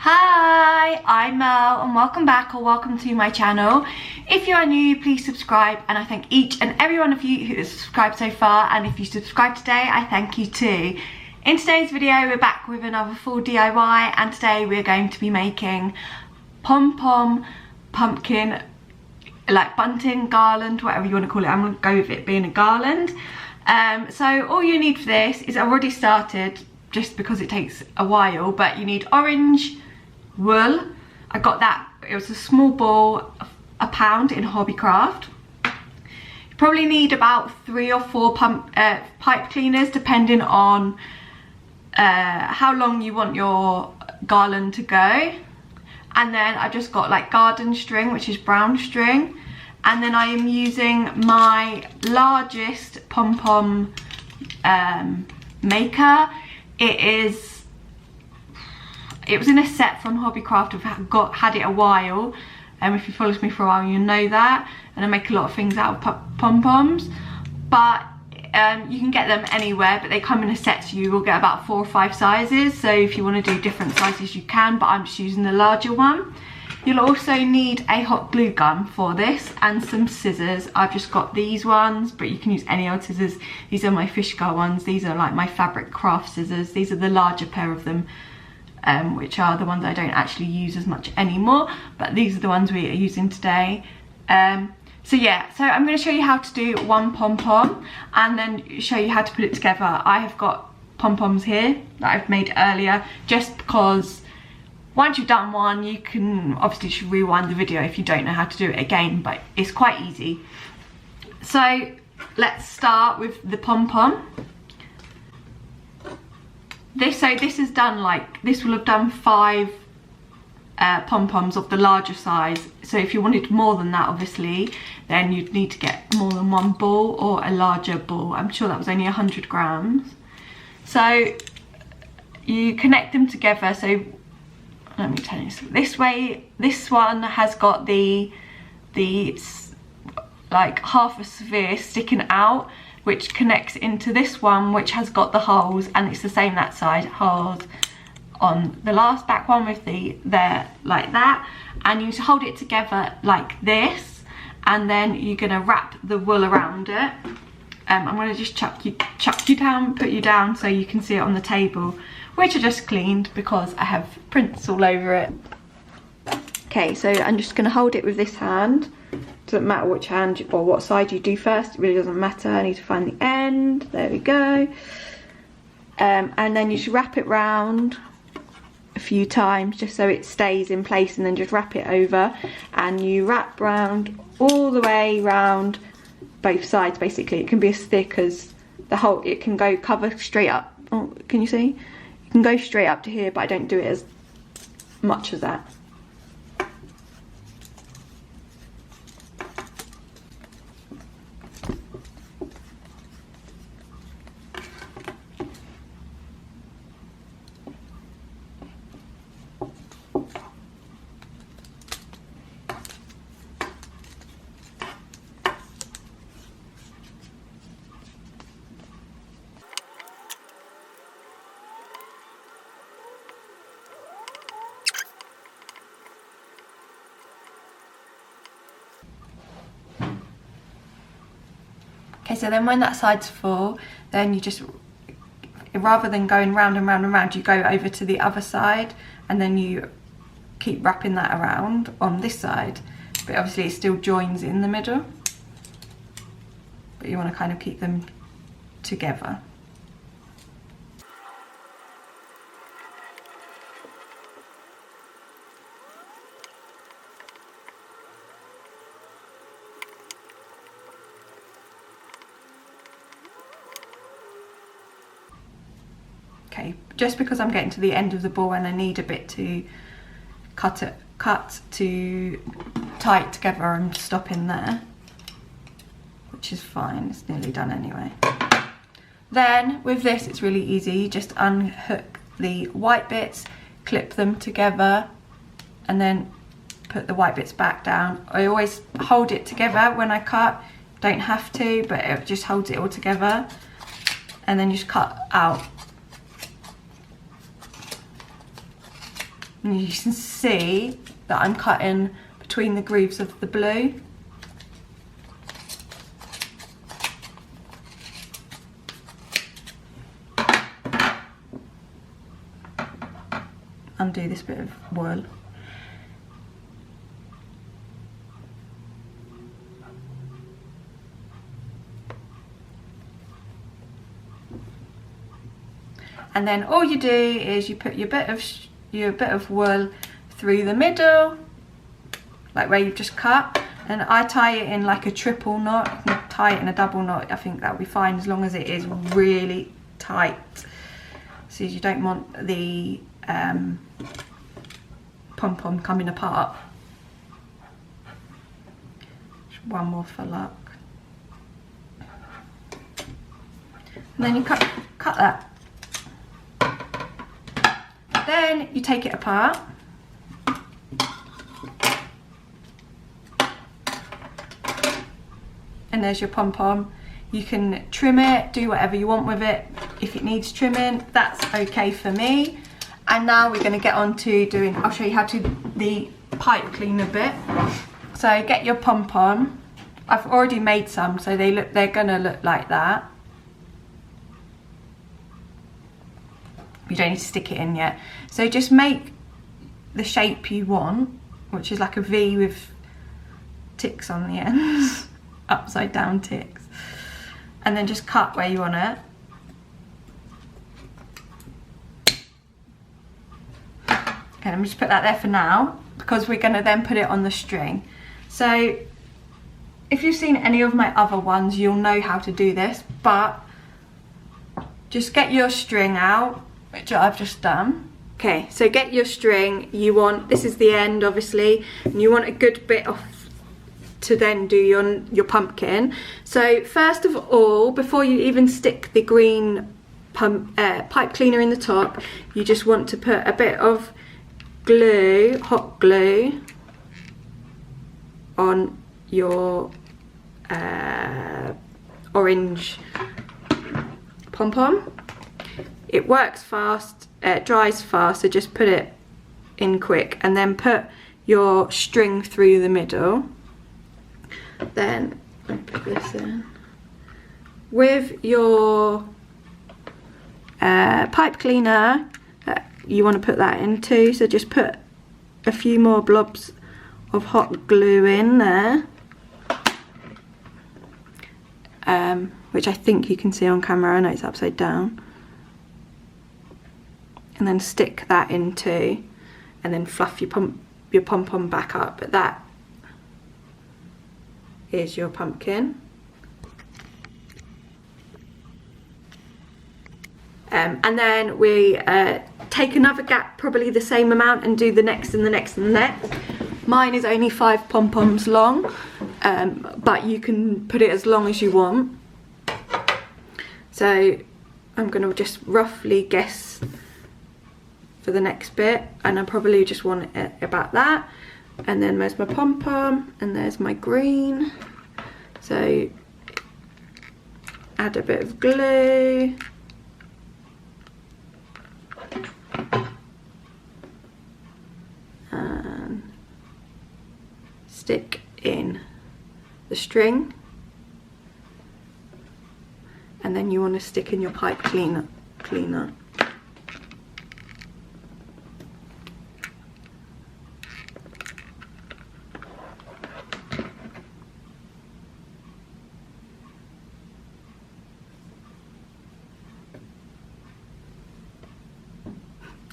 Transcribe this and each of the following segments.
Hi, I'm Mel and welcome back or welcome to my channel. If you are new, please subscribe, and I thank each and every one of you who has subscribed so far, and if you subscribed today, I thank you too. In today's video, we're back with another full DIY, and today we're going to be making pom-pom pumpkin, like bunting, garland, whatever you want to call it. I'm going to go with it being a garland. So all you need for this is, I've already started just because it takes a while, but you need orange wool. I got that, it was a small ball, £1 in Hobbycraft. You probably need about 3 or 4 pipe cleaners depending on how long you want your garland to go. And then I just got like garden string, which is brown string, and then I am using my largest pom-pom maker. It was in a set from Hobbycraft. I've had it a while, if you followed me for a while you know that, and I make a lot of things out of pom-poms, but you can get them anywhere, but they come in a set, so you will get about 4 or 5 sizes. So if you want to do different sizes you can, but I'm just using the larger one. You'll also need a hot glue gun for this and some scissors. I've just got these ones, but you can use any old scissors. These are my Fishguard ones. These are like my fabric craft scissors. These are the larger pair of them, which are the ones I don't actually use as much anymore, but these are the ones we are using today. So yeah, so I'm going to show you how to do one pom-pom and then show you how to put it together. I have got pom-poms here that I've made earlier, just because once you've done one, you can obviously just rewind the video if you don't know how to do it again, but it's quite easy. So let's start with the pom-pom. This is done, like, this will have done 5 pom-poms of the larger size. So if you wanted more than that, obviously, then you'd need to get more than 1 ball or a larger ball. I'm sure that was only 100 grams. So you connect them together. So let me tell you, this way, this one has got the like half a sphere sticking out, which connects into this one, which has got the holes, and it's the same that side, holes on the last back one with there like that, and you hold it together like this, and then you're gonna wrap the wool around it. I'm gonna just chuck you down, put you down so you can see it on the table, which I just cleaned because I have prints all over it. Okay, so I'm just gonna hold it with this hand. Doesn't matter which hand or what side you do first, it really doesn't matter. I need to find the end, there we go. And then you just wrap it round a few times just so it stays in place, and then just wrap it over, and you wrap round all the way round both sides. Basically, it can be as thick as the whole, it can go cover straight up. Oh, can you see? You can go straight up to here, but I don't do it as much as that. Okay, so then when that side's full, then you just, rather than going round and round and round, you go over to the other side, and then you keep wrapping that around on this side, but obviously it still joins in the middle, but you want to kind of keep them together. Okay, just because I'm getting to the end of the ball and I need a bit to cut to tie it together, I'm stopping there, which is fine, it's nearly done anyway. Then with this it's really easy, you just unhook the white bits, clip them together, and then put the white bits back down. I always hold it together when I cut, don't have to, but it just holds it all together, and then just cut out And you can see that I'm cutting between the grooves of the blue. Undo this bit of wool. And then all you do is you put your bit of wool through the middle, like where you've just cut, and I tie it in like a triple knot. You can tie it in a double knot, I think that'll be fine, as long as it is really tight, so you don't want the pom-pom coming apart. Just one more for luck. And then you cut that. Then you take it apart. And there's your pom-pom. You can trim it, do whatever you want with it. If it needs trimming, that's okay for me. And now we're going to get on to doing, I'll show you how to do the pipe cleaner bit. So get your pom-pom. I've already made some, so they're going to look like that. You don't need to stick it in yet. So just make the shape you want, which is like a V with ticks on the ends, upside down ticks. And then just cut where you want it. Okay, let me just put that there for now, because we're going to then put it on the string. So if you've seen any of my other ones, you'll know how to do this, but just get your string out, which I've just done. Okay, so get your string. You want, this is the end obviously, and you want a good bit off to then do your pumpkin. So first of all, before you even stick the green pipe cleaner in the top, you just want to put a bit of glue, hot glue, on your orange pom-pom. It works fast, it dries fast, so just put it in quick, and then put your string through the middle. Then put this in with your pipe cleaner. You want to put that in too, so just put a few more blobs of hot glue in there, which I think you can see on camera. I know it's upside down. And then stick that in too, and then fluff your pom-pom back up. But that is your pumpkin. And then we take another gap, probably the same amount, and do the next and the next and the next. Mine is only 5 pom-poms long, but you can put it as long as you want. So I'm going to just roughly guess for the next bit, and I probably just want it about that. And then there's my pom-pom, and there's my green. So add a bit of glue. And stick in the string. And then you want to stick in your pipe cleaner.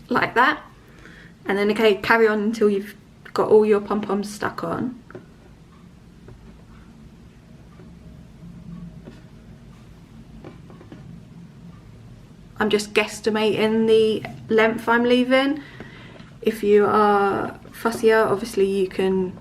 Like that. And then okay, carry on until you've got all your pom-poms stuck on. I'm just guesstimating the length I'm leaving. If you are fussier, obviously you can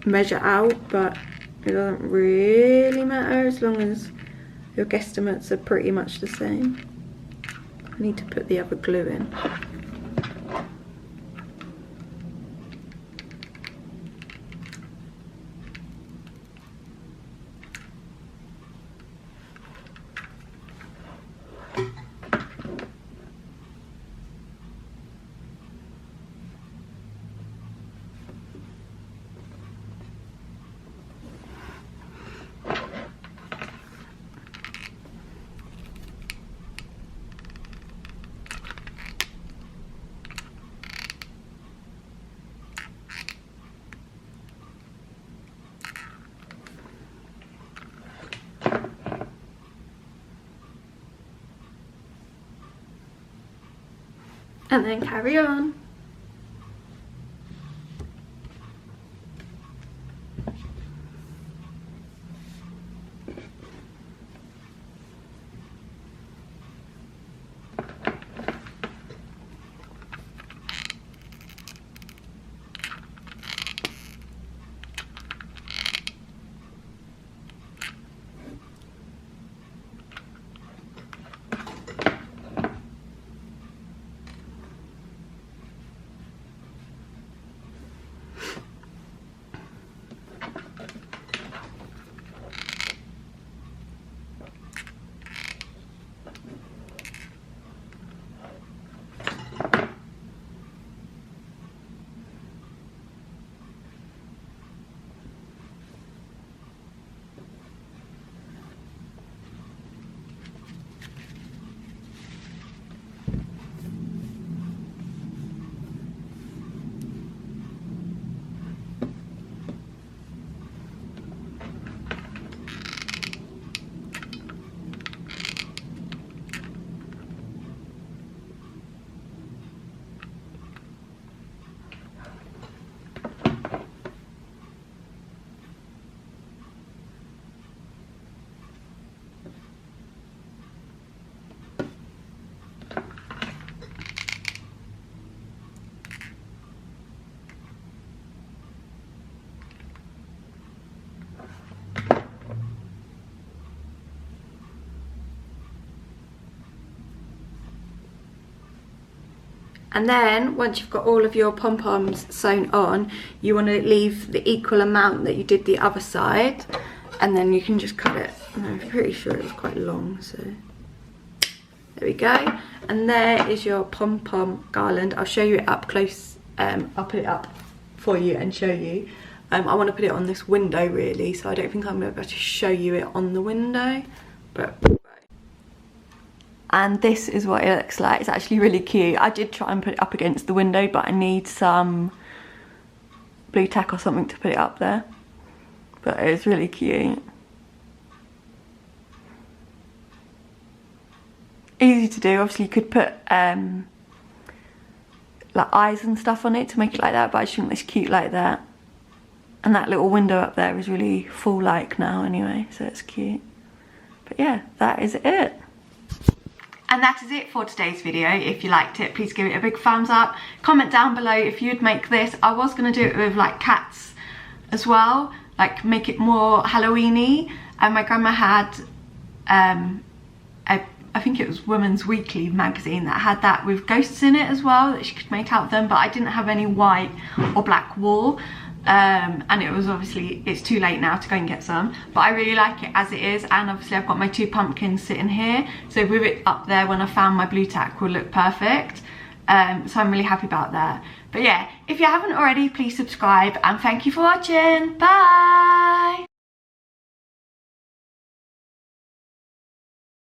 measure out, but it doesn't really matter as long as your guesstimates are pretty much the same. I need to put the other glue in. and then carry on. And then once you've got all of your pom-poms sewn on, you want to leave the equal amount that you did the other side, and then you can just cut it. I'm pretty sure it was quite long, so there we go. And there is your pom-pom garland. I'll show you it up close. I'll put it up for you and show you. I want to put it on this window really, so I don't think I'm going to be able to show you it on the window, but and this is what it looks like. It's actually really cute. I did try and put it up against the window, but I need some blue tack or something to put it up there, but it's really cute. Easy to do. Obviously you could put like eyes and stuff on it to make it like that, but I just think it's cute like that. And that little window up there is really full like now anyway, so it's cute. But yeah, that is it. And that is it for today's video. If you liked it, please give it a big thumbs up. Comment down below if you'd make this. I was going to do it with like cats as well, like make it more Halloween-y. And my grandma had, I think it was Women's Weekly magazine that had that with ghosts in it as well, that she could make out of them, but I didn't have any white or black wool. And it was obviously, it's too late now to go and get some, but I really like it as it is. And obviously I've got my 2 pumpkins sitting here, so with it up there when I found my blue tack will look perfect. So I'm really happy about that. But yeah, if you haven't already, please subscribe, and thank you for watching. Bye.